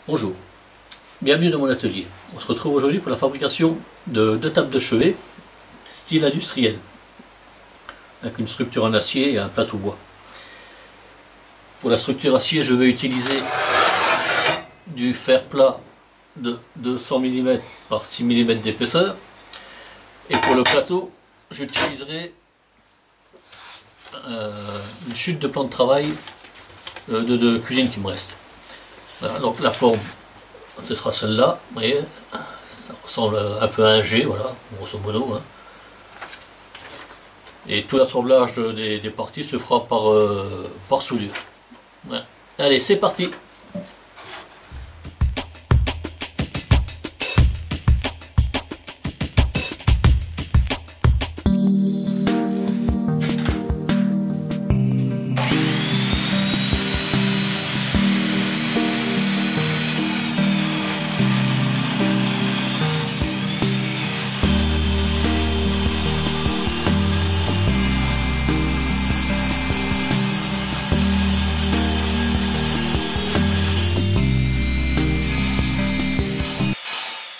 Bonjour, bienvenue dans mon atelier. On se retrouve aujourd'hui pour la fabrication de deux tables de chevet style industriel avec une structure en acier et un plateau bois. Pour la structure acier, je vais utiliser du fer plat de 200 mm par 6 mm d'épaisseur, et pour le plateau j'utiliserai une chute de plan de travail de cuisine qui me reste. Voilà, donc la forme, ce sera celle-là, vous voyez, ça ressemble un peu à un G, voilà, grosso modo. Hein. Et tout l'assemblage des parties se fera par soudure. Voilà. Allez, c'est parti!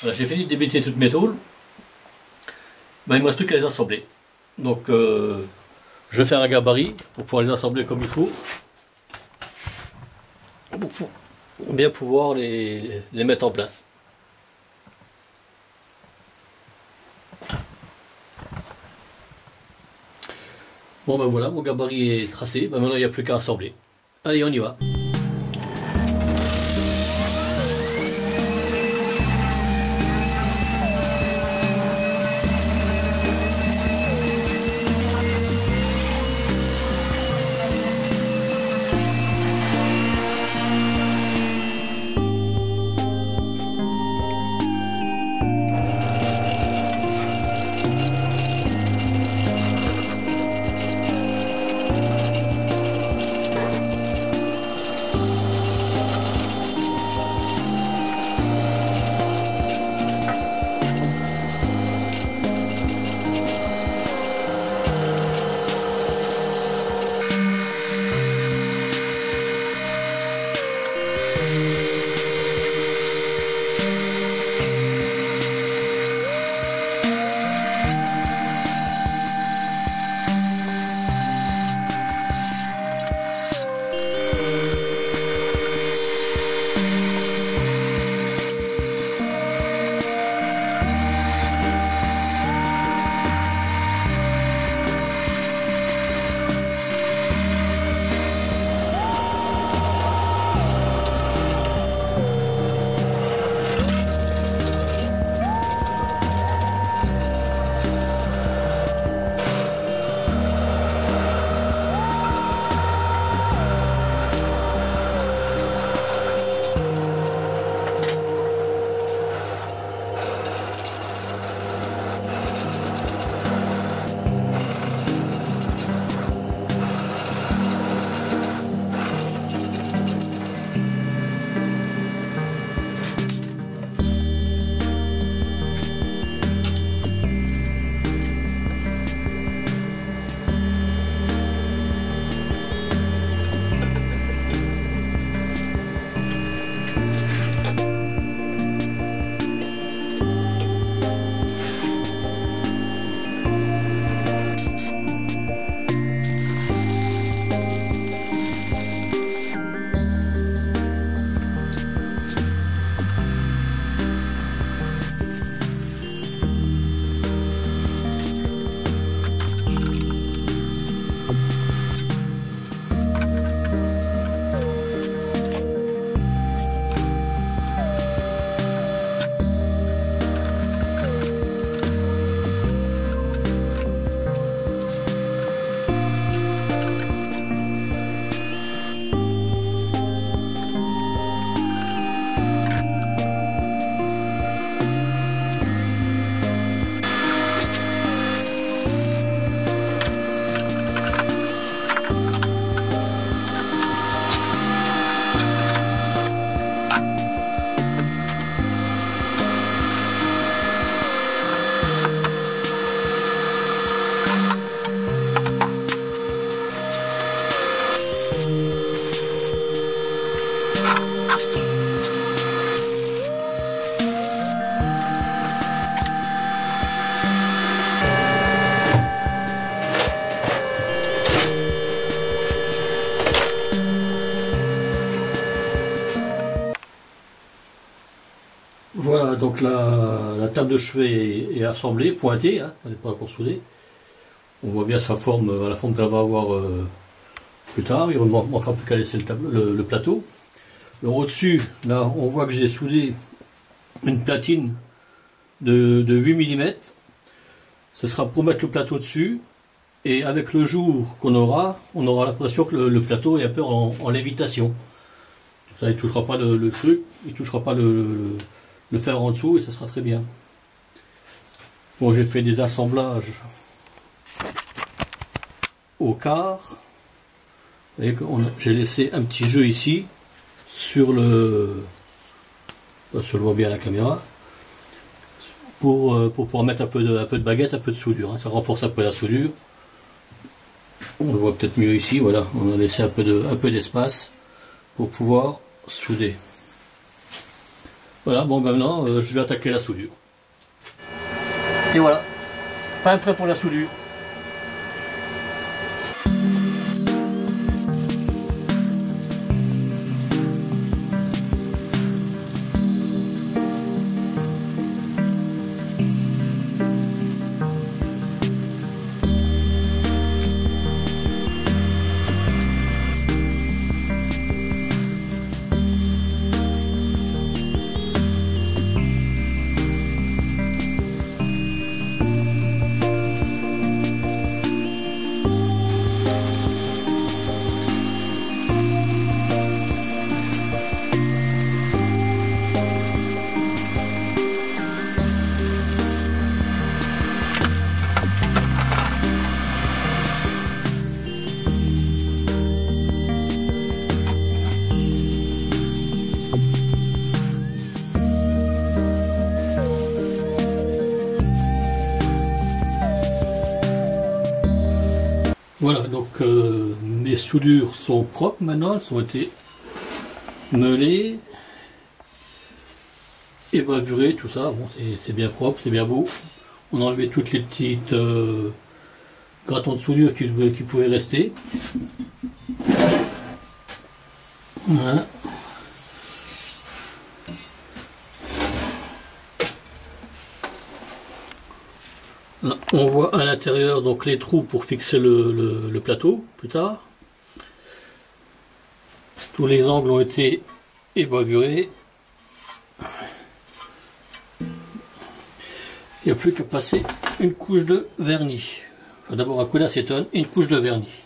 Voilà, j'ai fini de débiter toutes mes tôles. Ben, il ne me reste plus qu'à les assembler. Donc je vais faire un gabarit pour pouvoir les assembler comme il faut. Pour bien pouvoir les mettre en place. Bon ben voilà, mon gabarit est tracé. Ben maintenant il n'y a plus qu'à assembler. Allez, on y va. Voilà, donc la table de chevet est assemblée, pointée, hein, elle n'est pas encore soudée. On voit bien sa forme, la forme qu'elle va avoir plus tard. Il ne manquera plus qu'à laisser le plateau. Alors au-dessus, là, on voit que j'ai soudé une platine de 8 mm. Ce sera pour mettre le plateau dessus. Et avec le jour qu'on aura, on aura l'impression que le plateau est un peu en lévitation. Ça, il ne touchera pas le truc, il ne touchera pas le fer en dessous et ça sera très bien. Bon, j'ai fait des assemblages au quart. J'ai laissé un petit jeu ici sur ça se voit bien à la caméra, pour pouvoir mettre un peu de baguette, un peu de soudure, hein. Ça renforce un peu la soudure. On le voit peut-être mieux ici, voilà, on a laissé un peu d'espace pour pouvoir souder. Voilà, bon maintenant je vais attaquer la soudure. Et voilà, fin prêt pour la soudure. Voilà, donc mes soudures sont propres maintenant, elles ont été meulées et bavurées, tout ça, bon, c'est bien propre, c'est bien beau. On a enlevé toutes les petites gratons de soudure qui pouvaient rester. Voilà. Là, on voit à l'intérieur donc les trous pour fixer le plateau plus tard. Tous les angles ont été ébavurés. Il n'y a plus qu'à passer une couche de vernis. Enfin, d'abord un coup d'acétone et une couche de vernis.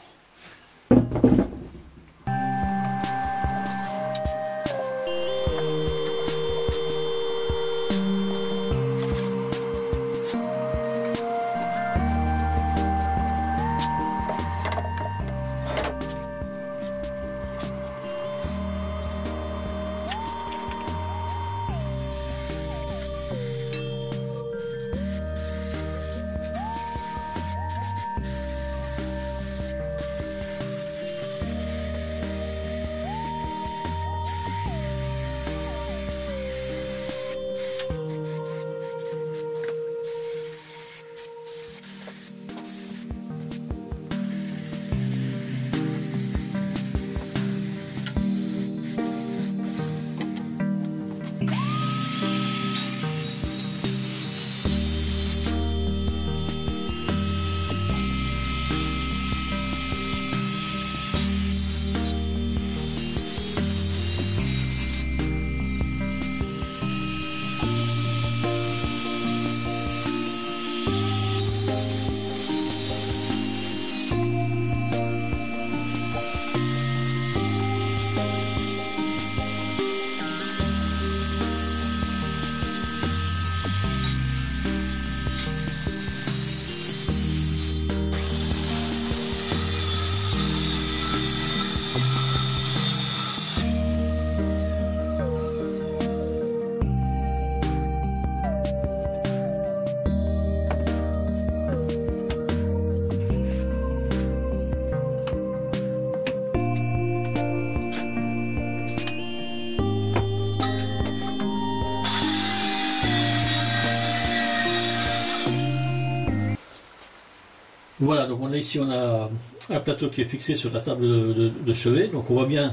Voilà, donc ici on a un plateau qui est fixé sur la table de chevet, donc on voit bien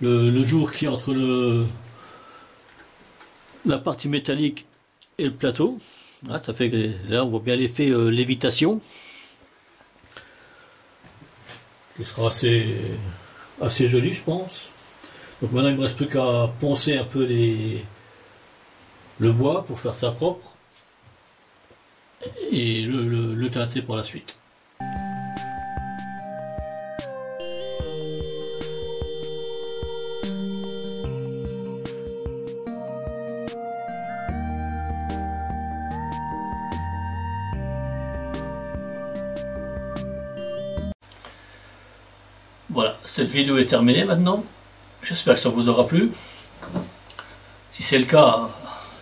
le jour qui est entre la partie métallique et le plateau. Ah, ça fait, là on voit bien l'effet lévitation, qui sera assez joli, je pense. Donc maintenant il ne me reste plus qu'à poncer un peu le bois pour faire ça propre et le teinter pour la suite. Voilà, cette vidéo est terminée maintenant. J'espère que ça vous aura plu. Si c'est le cas,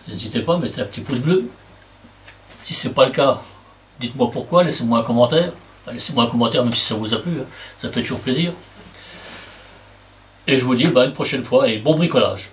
n'hésitez pas, mettez un petit pouce bleu. Si c'est pas le cas, dites-moi pourquoi, laissez-moi un commentaire. Enfin, laissez-moi un commentaire même si ça vous a plu, hein. Ça fait toujours plaisir. Et je vous dis à une prochaine fois et bon bricolage.